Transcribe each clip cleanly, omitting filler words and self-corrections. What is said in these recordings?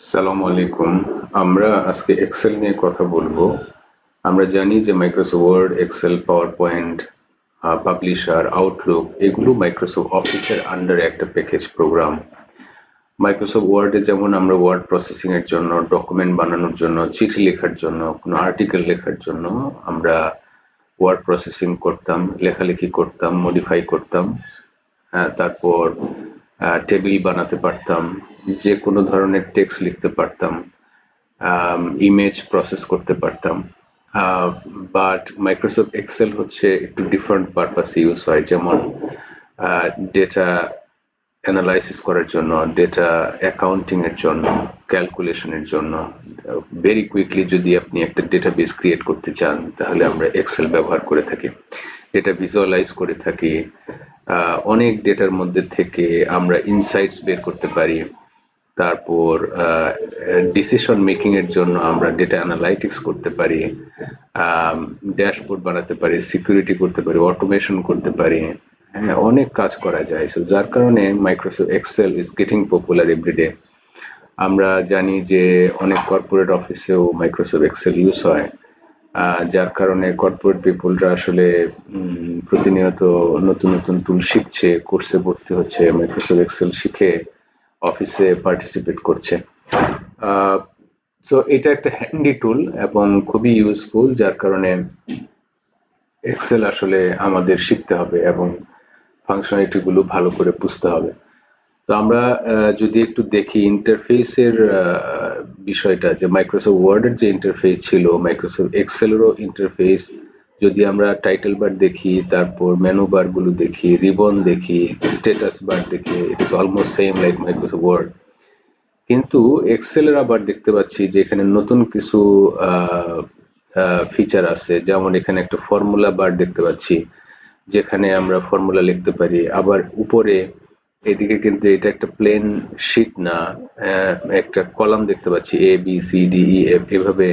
আসসালামু আলাইকুম। আমরা আজকে এক্সেল নিয়ে কথা বলবো। আমরা জানি যে Microsoft Word, Excel, PowerPoint, Publisher, Outlook এগুলো মাইক্রোসফট অফিসের আন্ডারে একটা প্যাকেজ প্রোগ্রাম। মাইক্রোসফট ওয়ার্ডে যেমন আমরা ওয়ার্ড প্রসেসিং এর জন্য, ডকুমেন্ট বানানোর জন্য, চিঠি লেখার জন্য, কোনো আর্টিকেল লেখার জন্য আমরা ওয়ার্ড প্রসেসিং করতাম, লেখালেখি করতাম, মডিফাই করতাম। তারপর টেবিল বানাতে পারতাম, যে কোনো ধরনের টেক্সট লিখতে পারতাম, ইমেজ প্রসেস করতে পারতাম। বাট মাইক্রোসফট এক্সেল হচ্ছে একটু ডিফারেন্ট পারপাসে ইউজ হয়, যেমন ডেটা অ্যানালাইসিস করার জন্য, ডেটা অ্যাকাউন্টিং এর জন্য, ক্যালকুলেশনের জন্য। ভেরি কুইকলি যদি আপনি একটা ডেটাবেস ক্রিয়েট করতে চান তাহলে আমরা এক্সেল ব্যবহার করে থাকি। ডেটা ভিজুয়ালাইজ করে থাকি, অনেক ডেটার মধ্যে থেকে আমরা ইনসাইটস বের করতে পারি। তারপর ডিসিশন মেকিং এর জন্য আমরা ডেটা অ্যানালাইটিক্স করতে পারি, ড্যাশবোর্ড বানাতে পারি, সিকিউরিটি করতে পারি, অটোমেশন করতে পারি। হ্যাঁ, অনেক কাজ করা যায়। সো যার কারণে Microsoft Excel is getting popular every day. আমরা জানি যে অনেক কর্পোরেট অফিসেও মাইক্রোসফট এক্সেল ইউজ হয়। যার কারণে কর্পোরেট পিপুলরা আসলে প্রতিনিয়ত নতুন নতুন টুল শিখছে, কোর্সে ভর্তি হচ্ছে, মাইক্রোসফট এক্সেল শিখে অফিসে পার্টিসিপেট করছে। সো এটা একটা হ্যান্ডি টুল এবং খুবই ইউজফুল, যার কারণে এক্সেল আসলে আমাদের শিখতে হবে এবং ফাংশনালিটি গুলো ভালো করে বুঝতে হবে। তো আমরা যদি একটু দেখি ইন্টারফেসের বিষয়টা, যে মাইক্রোসফট ওয়ার্ডের যে ইন্টারফেস ছিল, মাইক্রোসফট এক্সেলেরও ইন্টারফেস যদি আমরা টাইটেল বার দেখি, তারপর মেনু বার গুলো দেখি, রিবন দেখি, স্ট্যাটাস বার দেখি, it is almost same like Microsoft Word. কিন্তু এক্সেলের আবার দেখতে পাচ্ছি যে এখানে নতুন কিছু ফিচার আছে, যেমন এখানে একটা ফর্মুলা বার দেখতে পাচ্ছি, যেখানে আমরা ফর্মুলা লিখতে পারি। আবার উপরে এদিকে কিন্তু এটা একটা প্লেন শিট না, একটা কলাম দেখতে পাচ্ছি, A B C D E F, এভাবে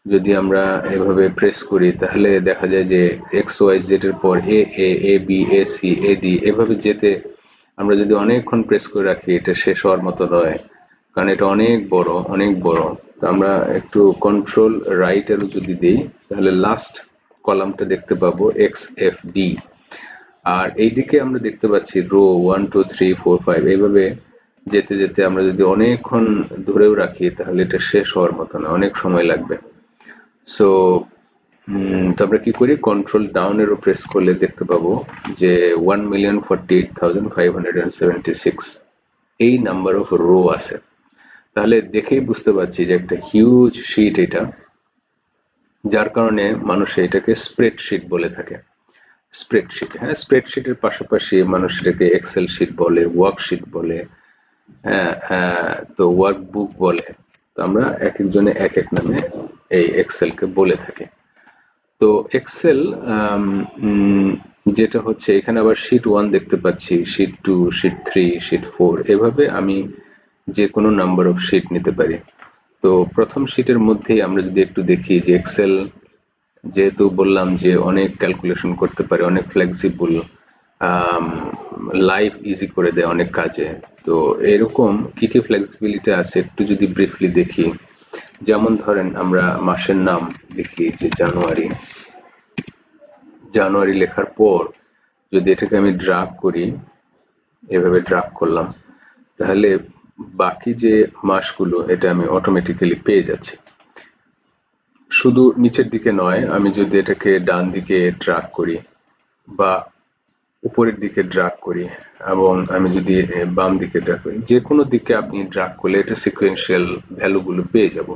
যদি আমরা এভাবে প্রেস করি তাহলে দেখা যায় যে এক্স ওয়াই জেড এর পর A A A B A C A D এভাবে যেতে আমরা যদি অনেকক্ষণ প্রেস করে রাখি এটা শেষ হওয়ার মতো নয়, কারণ এটা অনেক বড়, অনেক বড়। তো আমরা একটু কন্ট্রোল রাইট এরও যদি দিই তাহলে লাস্ট কলামটা দেখতে পাবো এক্স এফ ডি। আর এইদিকে আমরা দেখতে পাচ্ছি রো 1 2 3 4 5, এইভাবে যেতে যেতে আমরা যদি অনেকক্ষণ ধরেও রাখি তাহলে এটা শেষ হওয়ার মতো না, অনেক সময় লাগবে। সো তো আমরা কি করি, কন্ট্রোল ডাউন এরও প্রেস করলে দেখতে পাবো যে 1,48,576 এই নাম্বার অফ রো আছে। তাহলে দেখেই বুঝতে পারছি যে একটা হিউজ শিট এটা, যার কারণে মানুষ এটাকে স্প্রেডশিট বলে থাকে। স্প্রেডশিট, হ্যাঁ, স্প্রেডশিটের পাশাপাশি মানুষ এটাকে এক্সেল শিট বলে, ওয়ার্কশিট বলে, হ্যাঁ, তো ওয়ার্কবুক বলে। তো আমরা এক একজনে এক এক নামে এই এক্সেলকে বলে থাকি। তো এক্সেল যেটা হচ্ছে, এখানে আবার শিট 1 দেখতে পাচ্ছি, শিট 2, শিট 3, শিট 4, এভাবে আমি যে কোনো নাম্বার অফ শিট নিতে পারি। তো প্রথম শিটের মধ্যেই আমরা যদি একটু দেখি যে এক্সেল যেহেতু বললাম যে অনেক ক্যালকুলেশন করতে পারে, অনেক ফ্লেক্সিবল, লাইফ ইজি করে দেয় অনেক কাজে। তো এরকম কি কি ফ্লেক্সিবিলিটি আছে একটু যদি ব্রিফলি দেখি, যেমন ধরেন আমরা মাসের নাম লিখি যে জানুয়ারি। জানুয়ারি লেখার পর যদি এটাকে আমি ড্রাগ করি, এভাবে ড্রাগ করলাম, তাহলে বাকি যে মাসগুলো এটা আমি অটোমেটিক্যালি পেয়ে যাচ্ছি। শুধু নিচের দিকে নয়, আমি যদি এটাকে ডান দিকে ড্রাগ করি বা উপরের দিকে ড্রাগ করি এবং আমি যদি বাম দিকে ড্রাগ করি, যে কোনো দিকে আপনি ড্রাগ করলে এটা সিকোয়েন্সিয়াল ভ্যালুগুলো পেয়ে যাব।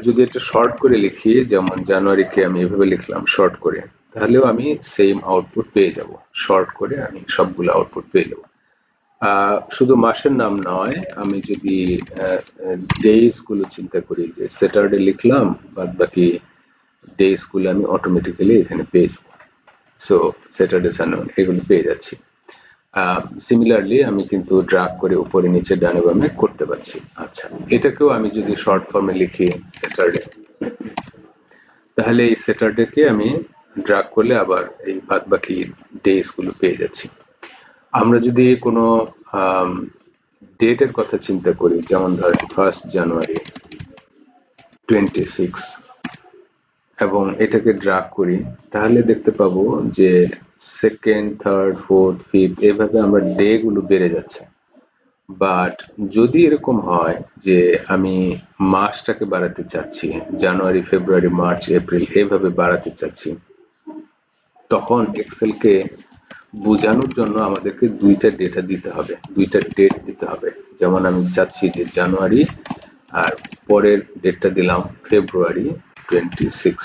যদি এটা শর্ট করে লিখি, যেমন জানুয়ারিকে আমি এভাবে লিখলাম শর্ট করে, তাহলেও আমি সেম আউটপুট পেয়ে যাব। শর্ট করে আমি সবগুলো আউটপুট পেয়ে যাব। শুধু মাসের নাম নয়, আমি যদি ডেজ গুলো চিন্তা করি, যে স্যাটারডে লিখলাম, বাদ বাকি ডেজ গুলো আমি অটোমেটিক্যালি এখানে পেয়ে যাব। সো স্যাটারডে সানডে এগুলো পেয়ে যাচ্ছি। সিমিলারলি আমি কিন্তু ড্রাগ করে উপরে নিচে ডানে বামে করতে পারছি। আচ্ছা, এটাকেও আমি যদি শর্ট ফর্মে লিখি স্যাটারডে, তাহলে এই স্যাটারডেকে আমি ড্রাগ করলে আবার এই বাদ বাকি ডেজ গুলো পেয়ে যাচ্ছি। আমরা যদি কোনো ডেটের কথা চিন্তা করি, যেমন ধরেন 1 জানুয়ারি 26 এবং এটাকে ড্রাগ করি, তাহলে দেখতে পাবো যে সেকেন্ড, থার্ড, ফোর্থ, ফিফথ এভাবে আমরা ডে গুলো বেড়ে যাচ্ছে। বাট যদি এরকম হয় যে আমি মাসটাকে বাড়াতে চাচ্ছি, জানুয়ারি, ফেব্রুয়ারি, মার্চ, এপ্রিল এভাবে বাড়াতে চাচ্ছি, তখন এক্সেলকে বোঝানোর জন্য আমাদেরকে দুইটা ডেটা দিতে হবে, দুইটা ডেট দিতে হবে। যেমন আমি চাচ্ছি যে জানুয়ারি, আর পরের ডেটটা দিলাম ফেব্রুয়ারি 26।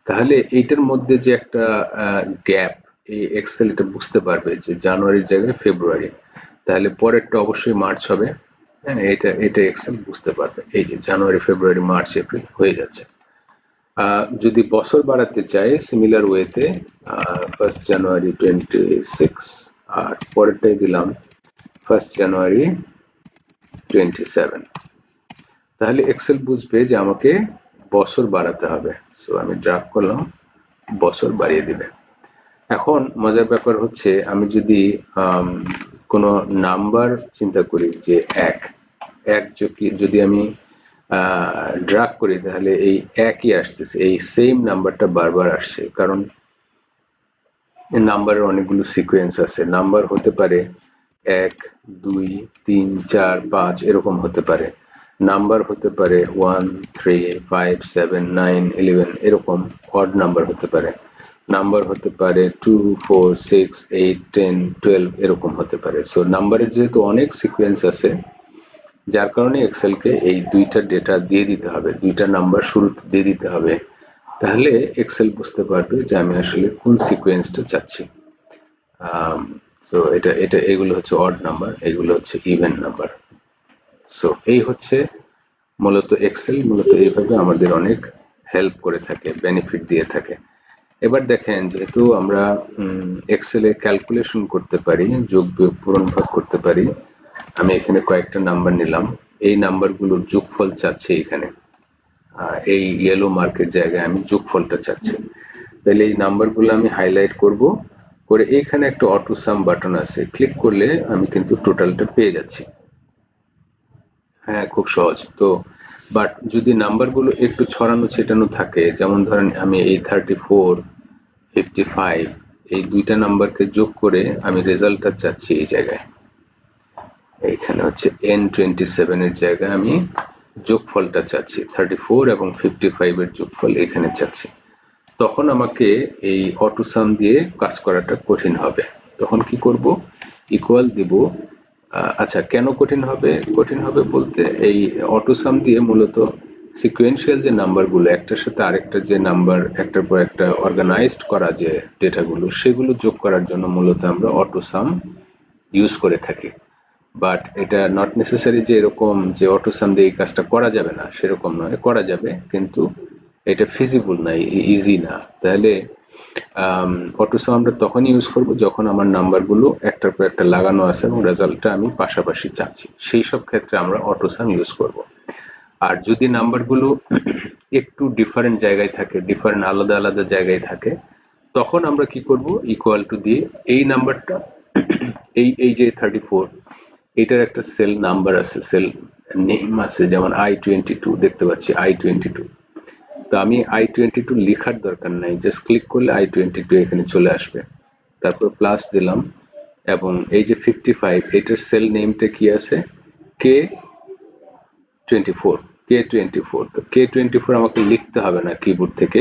তাহলে এইটার মধ্যে যে একটা গ্যাপ, এই এক্সেল এটা বুঝতে পারবে যে জানুয়ারির জায়গায় ফেব্রুয়ারি, তাহলে পরেরটা অবশ্যই মার্চ হবে। হ্যাঁ, এটা এটা এক্সেল বুঝতে পারবে, এই যে জানুয়ারি, ফেব্রুয়ারি, মার্চ, এপ্রিল হয়ে যাচ্ছে। যদি বছর বাড়াতে চাই সিমিলার ওয়েতে 1 জানুয়ারি 26 আর পরেরটাই দিলাম 1 জানুয়ারি 27, তাহলে এক্সেল বুঝবে যে আমাকে বছর বাড়াতে হবে। সো আমি ড্রাগ করলাম, বছর বাড়িয়ে দিবে। এখন মজার ব্যাপার হচ্ছে আমি যদি কোনো নাম্বার চিন্তা করি যে এক এক যদি আমি ড্রাগ করি, তাহলে এই একই আসতেছে, এই সেম নাম্বারটা বারবার আসছে, কারণ নাম্বারের অনেকগুলো সিকোয়েন্স আছে। নাম্বার হতে পারে 1, 2, 3, 4, 5 এরকম হতে পারে। নাম্বার হতে পারে 1, 3, 5, 7, 9, 11 এরকম অড নাম্বার হতে পারে। নাম্বার হতে পারে 2, 4, 6, 8, 10, 12 এরকম হতে পারে। সো নাম্বারের যেহেতু অনেক সিকোয়েন্স আছে, যার কারণে এক্সেলকে এই দুইটা ডেটা দিয়ে দিতে হবে, দুইটা নাম্বার শুরুতে দিয়ে দিতে হবে। তাহলে এক্সেল বুঝতে পারবে যে আমি আসলে কোন সিকোয়েন্সটা চাচ্ছি। সো এটা এটা এগুলো হচ্ছে অড নাম্বার, এগুলো হচ্ছে ইভেন নাম্বার। সো এই হচ্ছে মূলত এক্সেল, মূলত এইভাবে আমাদের অনেক হেল্প করে থাকে, বেনিফিট দিয়ে থাকে। এবার দেখেন, যেহেতু আমরা এক্সেলে ক্যালকুলেশন করতে পারি, যোগ বিয়োগ পূরণ ভাগ করতে পারি, আমি এখানে কয়েকটা নাম্বার নিলাম, এই নাম্বারগুলোর যোগফল চাচ্ছি এখানে। এই ইয়েলো মার্কের জায়গায় আমি যোগফলটা চাচ্ছি। তাহলে এই নাম্বারগুলো আমি হাইলাইট করব, করে এইখানে একটা অটো সাম বাটন আছে, ক্লিক করলে আমি কিন্তু টোটালটা পেয়ে যাচ্ছি। হ্যাঁ, খুব সহজ তো। বাট যদি নাম্বারগুলো একটু ছড়ানো ছিটানো থাকে, যেমন ধরেন আমি এই 34, 55 এই দুইটা নাম্বারকে যোগ করে আমি রেজাল্টটা চাচ্ছি এই জায়গায়, এইখানে হচ্ছে N27 এর জায়গায় আমি যোগফলটা চাচ্ছি, 34 এবং 55 এর যোগফল এখানে চাচ্ছি। তখন আমাকে এই অটো সাম দিয়ে কাজ করাটা কঠিন হবে। তখন কি করব, ইকুয়াল দিব। আচ্ছা, কেন কঠিন হবে? কঠিন হবে বলতে, এই অটো সাম দিয়ে মূলত সিকোয়েন্সিয়াল যে নাম্বারগুলো একটার সাথে আরেকটা, যে নাম্বার একটার পর একটা অর্গানাইজড করা যে ডেটাগুলো, সেগুলো যোগ করার জন্য মূলত আমরা অটো সাম ইউজ করে থাকি। বাট এটা নট নেসেসারি যে এরকম যে অটো সাম দিয়ে এই কাজটা করা যাবে না, সেরকম নয়, করা যাবে, কিন্তু এটা ফিজিবল না, ইজি না। তাহলে অটো সাম আমরা তখন ইউজ করব যখন আমার নাম্বারগুলো একটার পর একটা লাগানো আছে এবং রেজাল্টটা আমি পাশাপাশি চাচ্ছি, সেই সব ক্ষেত্রে আমরা অটো সাম ইউজ করব। আর যদি নাম্বারগুলো একটু ডিফারেন্ট জায়গায় থাকে, ডিফারেন্ট আলাদা আলাদা জায়গায় থাকে, তখন আমরা কি করব, ইকুয়াল টু দিয়ে এই নাম্বারটা, এই এই যে 34, এটার একটা সেল নাম্বার আছে, সেল নেম আছে, যেমন I22 দেখতে পাচ্ছি, I22। তো আমি I22 লেখার দরকার নাই, জাস্ট ক্লিক করলে I22 এখানে চলে আসবে। তারপর প্লাস দিলাম, এবং এই যে 55 এটার সেল নেমটা কি আছে, K24, K24। তো K24 আমাকে লিখতে হবে না কিবোর্ড থেকে,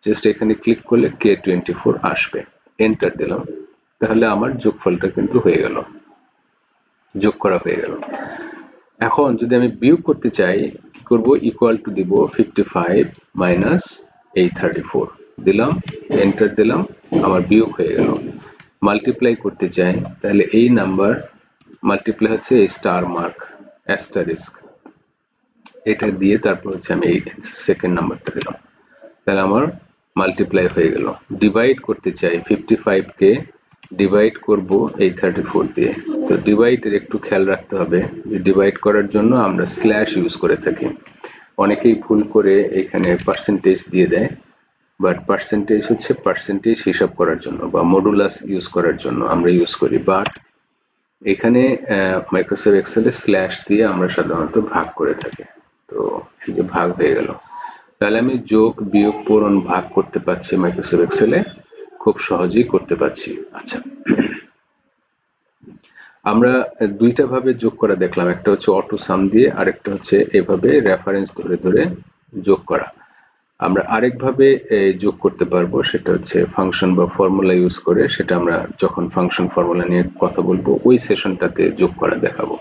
জাস্ট এখানে ক্লিক করলে K24 আসবে, এন্টার দিলাম, তাহলে আমার যোগফলটা কিন্তু হয়ে গেল, যোগ করা হয়ে গেল। এখন যদি আমি বিয়োগ করতে চাই, কি করব, ইকুয়াল টু দিব 55 মাইনাস এই 34 দিলাম, এন্টার দিলাম, আমার বিয়োগ হয়ে গেল। মাল্টিপ্লাই করতে চাই, তাহলে এই নাম্বার মাল্টিপ্লাই হচ্ছে এই স্টার মার্ক, অ্যাস্টারিস্ক, এটা দিয়ে তারপর হচ্ছে আমি এই সেকেন্ড নাম্বারটা দিলাম, তাহলে আমার মাল্টিপ্লাই হয়ে গেল। ডিভাইড করতে চাই, 55 কে ডিভাইড করব এই 34 দিয়ে। তো ডিভাইডের একটু খেয়াল রাখতে হবে যে ডিভাইড করার জন্য আমরা স্ল্যাশ ইউজ করে থাকি। অনেকেই ভুল করে এখানে পার্সেন্টেজ দিয়ে দেয়, বাট পার্সেন্টেজ হচ্ছে পার্সেন্টেজ হিসাব করার জন্য বা মডুলাস ইউজ করার জন্য আমরা ইউজ করি। বাট এখানে মাইক্রোসফট এক্সেলে স্ল্যাশ দিয়ে আমরা সাধারণত ভাগ করে থাকি। তো এই যে ভাগ হয়ে গেল, তাহলে আমি যোগ বিয়োগ পূরণ ভাগ করতে পারছি মাইক্রোসফট এক্সেলে, খুব সহজেই করতে পারছি। আচ্ছা, আমরা দুইটা ভাবে যোগ করা দেখলাম, একটা হচ্ছে অটো সাম দিয়ে, আরেকটা হচ্ছে এভাবে রেফারেন্স ধরে ধরে যোগ করা। আমরা আরেকভাবে যোগ করতে পারবো, সেটা হচ্ছে ফাংশন বা ফর্মুলা ইউজ করে, সেটা আমরা যখন ফাংশন ফর্মুলা নিয়ে কথা বলবো ওই সেশনটাতে যোগ করা দেখাবো।